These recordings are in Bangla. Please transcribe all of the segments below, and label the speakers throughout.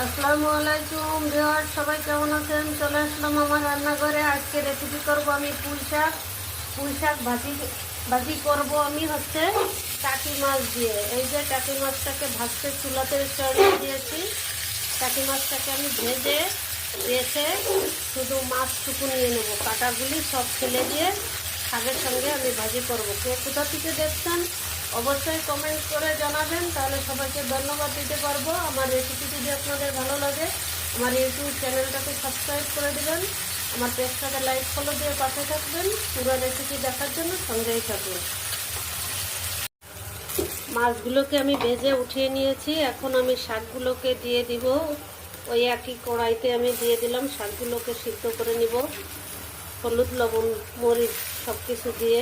Speaker 1: আসসালামু আলাইকুম ভিউয়ার, সবাই কেমন আছেন? চলে আসলাম আমার রান্নাঘরে। আজকে রেসিপি করব আমি পুঁই শাক ভাজি করব আমি টাকি মাছ দিয়ে। এই যে টাকি মাছটাকে ভাজতে চুলাতে চড়িয়ে দিয়েছি। টাকি মাছটাকে আমি ভেজে রেখে শুধু মাছটুকু নিয়ে নেব, কাঁটাগুলি সব ফেলে দিয়ে শাকের সঙ্গে আমি ভাজি করব। কে কোথা থেকে দেখছেন অবশ্যই কমেন্ট করে জানাবেন, তাহলে সবাইকে ধন্যবাদ দিতে পারবো। আমার রেসিপি যদি আপনাদের ভালো লাগে আমার ইউটিউব চ্যানেলটাকে সাবস্ক্রাইব করে দেবেন, আমার পেজটাকে লাইক ফলো দিয়ে পাশে থাকবেন। পুরো রেসিপি দেখার জন্য সঙ্গেই থাকবেন। মাছগুলোকে আমি ভেজে উঠিয়ে নিয়েছি, এখন আমি শাকগুলোকে দিয়ে দিব। ওই একই কড়াইতে আমি দিয়ে দিলাম, শাকগুলোকে সিদ্ধ করে নিব। হলুদ, লবণ, মরিচ সব কিছু দিয়ে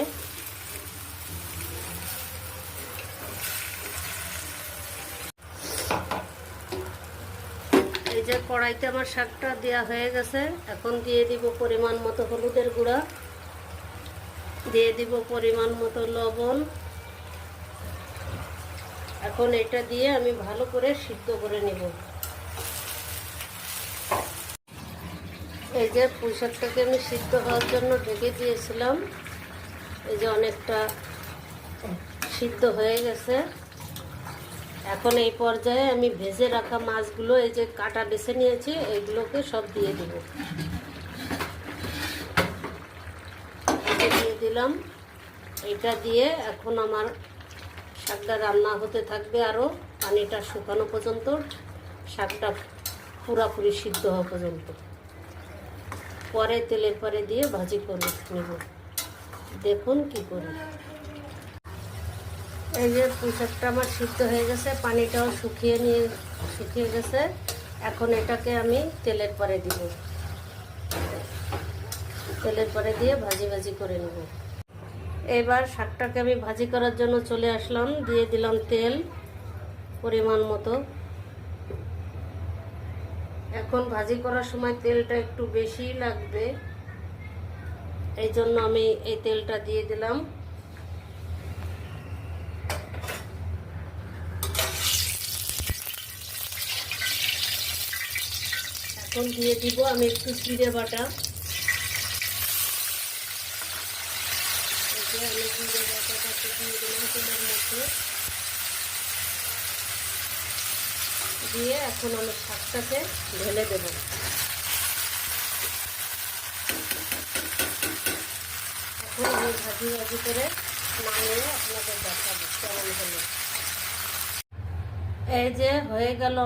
Speaker 1: এই যে কড়াইতে আমার শাকটা দেওয়া হয়ে গেছে। এখন দিয়ে দিব পরিমাণ মতো হলুদের গুঁড়া, দিয়ে দিব পরিমাণ মতো লবণ। এখন এটা দিয়ে আমি ভালো করে সিদ্ধ করে নেব। এই যে পুঁই শাকটাকে আমি সিদ্ধ হওয়ার জন্য ঢেকে দিয়েছিলাম, এই যে অনেকটা সিদ্ধ হয়ে গেছে। এখন এই পর্যায়ে আমি ভেজে রাখা মাছগুলো, এই যে কাটা বেছে নিয়েছি, এইগুলোকে সব দিয়ে দেব। দিয়ে দিলাম। এটা দিয়ে এখন আমার শাকটা রান্না হতে থাকবে, আরও পানিটা শুকানো পর্যন্ত, শাকটা পুরাপুরি সিদ্ধ হওয়া পর্যন্ত। পরে তেলের পরে দিয়ে ভাজি করে নেব। দেখুন কি করি। এই যে পুঁই শাকটা আমার সিদ্ধ হয়ে গেছে, পানিটাও শুকিয়ে গেছে। এখন এটাকে আমি তেলের পরে দিব, তেলের পরে দিয়ে ভাজি করে নেব। এবার শাকটাকে আমি ভাজি করার জন্য চলে আসলাম, দিয়ে দিলাম তেল পরিমাণ মতো। এখন ভাজি করার সময় তেলটা একটু বেশি লাগবে, এই জন্য আমি এই তেলটা দিয়ে দিলাম। এখন দিয়ে দিব আমি একটু জিরে বাটা। আমি জিরে বাটাটাকে দিয়ে দিলাম তেলের মধ্যে দিয়ে এখন আমি শাকটাকে ঢেলে দেব। এখন আমি ভাজি করে নামিয়ে আপনাদের দেখাবো কেমন হলো। এই যে হয়ে গেল